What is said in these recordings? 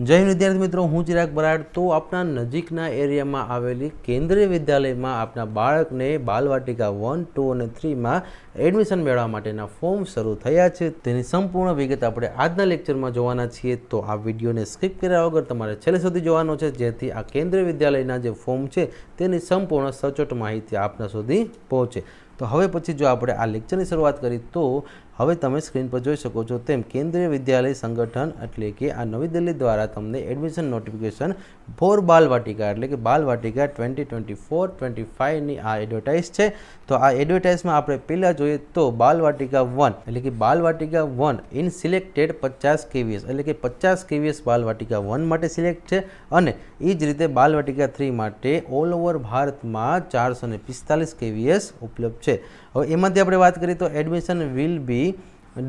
જય હિન્દ વિદ્યાર્થી મિત્રો, હું ચિરાગ બરાડ। તો આપણા નજીકના એરિયામાં આવેલી કેન્દ્રીય વિદ્યાલયમાં આપણા બાળકને બાલવાટિકા 1, 2 અને 3માં એડમિશન મેળવવા માટેના ફોર્મ શરૂ થયા છે। તેની સંપૂર્ણ વિગત આપણે આજના લેક્ચરમાં જોવાના છીએ। તો આ વિડીયોને સ્કીપ કર્યા વગર તમારે છેલ્લે સુધી જોવાનો છે, જેથી આ કેન્દ્રીય વિદ્યાલયના જે ફોર્મ છે તેની સંપૂર્ણ સચોટ માહિતી આપના સુધી પહોંચે। તો હવે પછી જો આપણે આ લેક્ચરની શરૂઆત કરી તો હવે તમે સ્ક્રીન પર જોઈ શકો છો તેમ કેન્દ્રીય વિદ્યાલય સંગઠન એટલે કે આ નવી દિલ્હી દ્વારા તમને એડમિશન નોટિફિકેશન ફોર બાલવાટિકા એટલે કે બાલવાટિકા 2024-25ની આ એડવર્ટાઇઝ છે। તો આ એડવર્ટાઇઝમાં આપણે પહેલાં જોઈએ તો બાલવાટિકા 1 એટલે કે બાલવાટિકા 1 ઇન સિલેક્ટેડ 50 kVS એટલે કે 50 kVS બાલવાટિકા 1 માટે સિલેક્ટ છે, અને એ જ રીતે બાલવાટિકા 3 માટે ઓલ ઓવર ભારતમાં 445 kVS ઉપલબ્ધ છે। હવે એમાંથી આપણે વાત કરીએ તો admission will B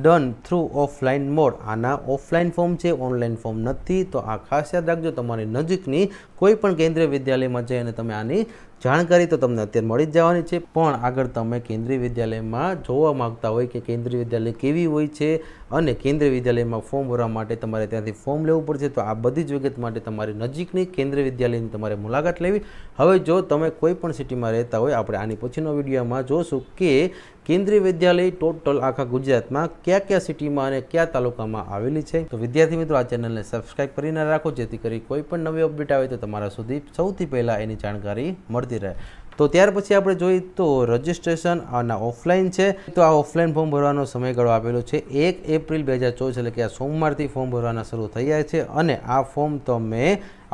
done through offline mode. આના ઓફલાઈન ફોર્મ છે, ઓનલાઈન ફોર્મ નથી। તો આ ખાસ યાદ રાખજો, તમારી નજીકની કોઈ પણ કેન્દ્રીય વિદ્યાલયમાં જઈને તમે આની જાણકારી તો તમને અત્યારે મળી જ જવાની છે, પણ આગળ તમે કેન્દ્રીય વિદ્યાલયમાં જોવા માગતા હોય કે કેન્દ્રીય વિદ્યાલય કેવી હોય છે અને કેન્દ્રીય વિદ્યાલયમાં ફોર્મ ભરવા માટે તમારે ત્યાંથી ફોર્મ લેવું પડશે। તો આ બધી જ વિગત માટે તમારી નજીકની કેન્દ્રીય વિદ્યાલયની તમારે મુલાકાત લેવી। હવે જો તમે કોઈ પણ સિટીમાં રહેતા હોય, આપણે આની પછીનો વિડીયોમાં જોશું કે કેન્દ્રીય વિદ્યાલય ટોટલ આખા ગુજરાતમાં કયા કયા સિટીમાં અને કયા તાલુકામાં આવેલી છે। તો વિદ્યાર્થી મિત્રો, આ ચેનલને સબસ્ક્રાઇબ કરીને રાખો, જેથી કરી કોઈ પણ નવી અપડેટ આવે તો તમારા સુધી સૌથી પહેલાં એની જાણકારી મળતી રહે। તો ત્યાર પછી આપણે જોઈએ તો રજિસ્ટ્રેશન આના ઓફલાઈન છે। તો આ ઓફલાઈન ફોર્મ ભરવાનો સમયગાળો આપેલો છે 1 એપ્રિલ 2024 એટલે કે આ સોમવારથી ફોર્મ ભરવાના શરૂ થઈ જાય છે, અને આ ફોર્મ તમે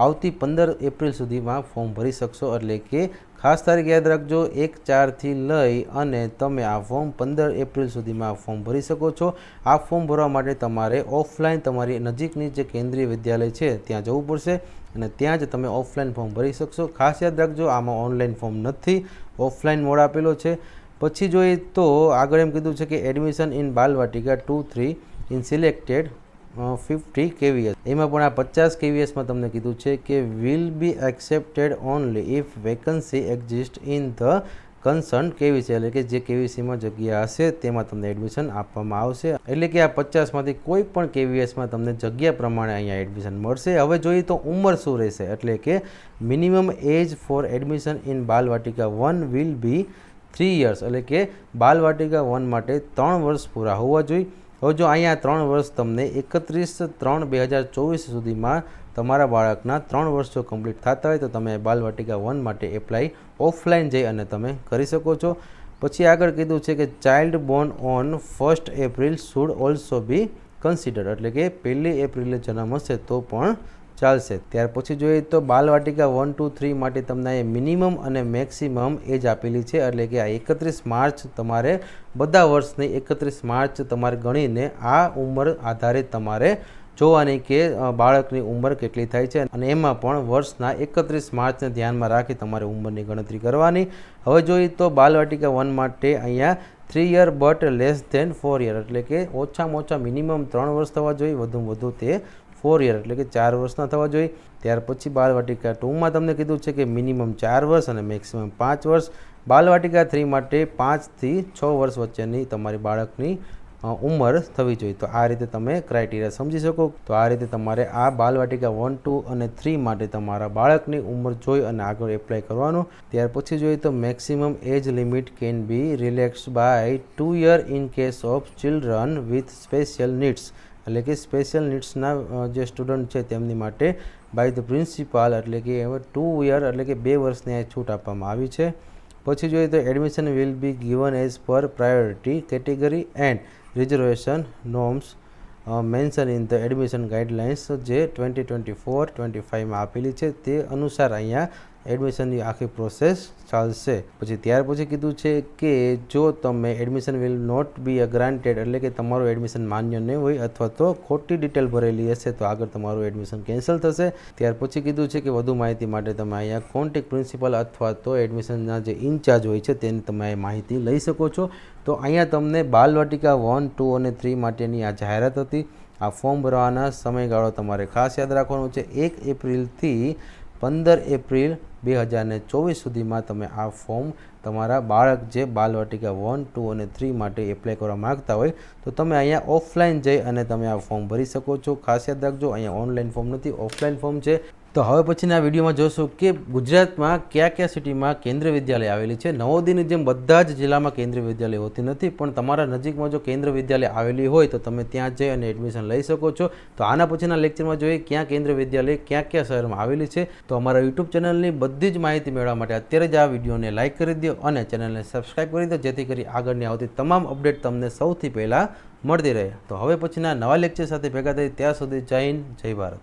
આવતી 15 એપ્રિલ સુધીમાં ફોર્મ ભરી શકશો। એટલે કે ખાસ તારીખ યાદ રાખજો, 1/4થી લઈ અને તમે આ ફોર્મ 15 એપ્રિલ સુધીમાં આ ફોર્મ ભરી શકો છો। આ ફોર્મ ભરવા માટે તમારે ઓફલાઈન તમારી નજીકની જે કેન્દ્રીય વિદ્યાલય છે ત્યાં જવું પડશે, અને ત્યાં જ તમે ઓફલાઈન ફોર્મ ભરી શકશો। ખાસ યાદ રાખજો, આમાં ઓનલાઈન ફોર્મ નથી, ઓફલાઈન મોડ આપેલો છે। પછી જોઈએ તો આગળ એમ કીધું છે કે admission in Balvatika 2, 3 in selected 50 kVS, એમાં પણ આ 50 kVSમાં તમને કીધું છે કે will be accepted only if vacancy exist in the concern KVs એટલે કે જે કેવીસીમાં જગ્યા હશે તેમાં તમને એડમિશન આપવામાં આવશે। એટલે કે આ 50માંથી કોઈ પણ કેવીએસમાં તમને જગ્યા પ્રમાણે અહીંયા એડમિશન મળશે। હવે જોઈએ તો ઉંમર શું રહેશે, એટલે કે minimum age for admission in Balvatika 1 will be 3 years એટલે કે બાલવાટિકા 1 માટે 3 વર્ષ પૂરા હોવા જોઈએ। હવે જો અહીંયા 3 વર્ષ તમને 31/3/2024 સુધીમાં તમારા બાળકના 3 વર્ષ જો કમ્પ્લીટ થતા હોય તો તમે બાલવાટિકા 1 માટે એપ્લાય ઓફલાઈન જઈ અને તમે કરી શકો છો। પછી આગળ કીધું છે કે child Born on 1 April should also B considered એટલે કે 1 એપ્રિલે જન્મ હશે તો પણ ચાલશે। ત્યાર પછી જોઈએ તો બાલવાટિકા 1, 2, 3 માટે તમને અહીંયા મિનિમમ અને મેક્સિમમ એજ આપેલી છે, એટલે કે આ 31 માર્ચ તમારે બધા વર્ષની 31 માર્ચ તમારે ગણીને આ ઉંમર આધારે તમારે જોવાની કે બાળકની ઉંમર કેટલી થાય છે, અને એમાં પણ વર્ષના 31 માર્ચને ધ્યાનમાં રાખી તમારે ઉંમરની ગણતરી કરવાની। હવે જોઈએ તો બાલવાટિકા 1 માટે અહીંયા 3 year but less than 4 year એટલે કે ઓછામાં ઓછા મિનિમમ 3 વર્ષ થવા જોઈએ, વધુમાં વધુ તે 4 year એટલે કે 4 વર્ષના થવા જોઈએ। ત્યાર પછી બાલવાટિકા 2માં તમને કીધું છે કે મિનિમમ 4 વર્ષ અને મેક્સિમમ 5 વર્ષ। બાલવાટિકા 3 માટે 5થી 6 વર્ષ વચ્ચેની તમારી બાળકની ઉંમર થવી જોઈએ। તો આ રીતે તમે ક્રાઇટેરિયા સમજી શકો। તો આ રીતે તમારે આ બાલવાટિકા 1, 2 અને 3 માટે તમારા બાળકની ઉંમર જોઈ અને આગળ એપ્લાય કરવાનું। ત્યાર પછી જોઈએ તો maximum age limit can be relaxed by 2 year in case of children with special needs એટલે કે સ્પેશિયલ નીડ્સના જે સ્ટુડન્ટ છે તેમની માટે બાય ધ પ્રિન્સિપાલ એટલે કે 2 year એટલે કે 2 વર્ષની છૂટ આપવામાં આવી છે। પછી જોઈએ તો admission will be given as per priority category and reservation norms mention in the admission guidelines જે 2024-25માં આપેલી છે તે અનુસાર અહીંયા એડમિશનની આખી પ્રોસેસ ચાલશે। પછી ત્યાર પછી કીધું છે કે જો તમે admission will not be granted એટલે કે તમારું એડમિશન માન્ય નહીં હોય અથવા તો ખોટી ડિટેલ ભરેલી હશે તો આગળ તમારું એડમિશન કેન્સલ થશે। ત્યાર પછી કીધું છે કે વધુ માહિતી માટે તમે અહીંયા કોન્ટેક્ટ પ્રિન્સિપલ અથવા તો એડમિશનના જે ઇન્ચાર્જ હોય છે તેની તમે માહિતી લઈ શકો છો। તો અહીંયા તમને બાલવાટિકા 1, 2 અને 3 માટેની આ જાહેરાત હતી। આ ફોર્મ ભરવાના સમયગાળો તમારે ખાસ યાદ રાખવાનો છે, 1 એપ્રિલથી 15 એપ્રિલ 2024 સુધીમાં તમે આ ફોર્મ તમારા બાળક જે બાલવાટિકા 1, 2 અને 3 માટે એપ્લાય કરવા માગતા હોય તો તમે અહીંયા ઓફલાઈન જઈ અને તમે આ ફોર્મ ભરી શકો છો. ખાસ યાદ રાખજો, અહીંયા ઓનલાઈન ફોર્મ નથી, ઓફલાઈન ફોર્મ છે. તો હવે પછીના વિડીયોમાં જોશું કે ગુજરાતમાં કયા કયા સિટીમાં કેન્દ્રીય વિદ્યાલય આવેલી છે. નવોદયની જેમ બધા જ જિલ્લામાં કેન્દ્રીય વિદ્યાલય હોતી નથી, પણ તમારા નજીકમાં જો કેન્દ્રીય વિદ્યાલય આવેલી હોય તો તમે ત્યાં જઈ અને એડમિશન લઈ શકો છો. તો આના પછીના લેક્ચરમાં જોઈએ ક્યાં કેન્દ્રીય વિદ્યાલય ક્યાં કયા શહેરમાં આવેલી છે. તો અમારા યુટ્યુબ ચેનલની બધી જ માહિતી મેળવવા માટે અત્યારે જ આ વિડીયોને લાઇક કરી દો અને ચેનલને સબસ્ક્રાઈબ કરી દો, જેથી કરી આગળની આવતી તમામ અપડેટ તમને સૌથી પહેલાં મળતી રહે. તો હવે પછીના નવા લેક્ચર સાથે ભેગા થઈ, ત્યાં સુધી જય હિન્દ, જય ભારત.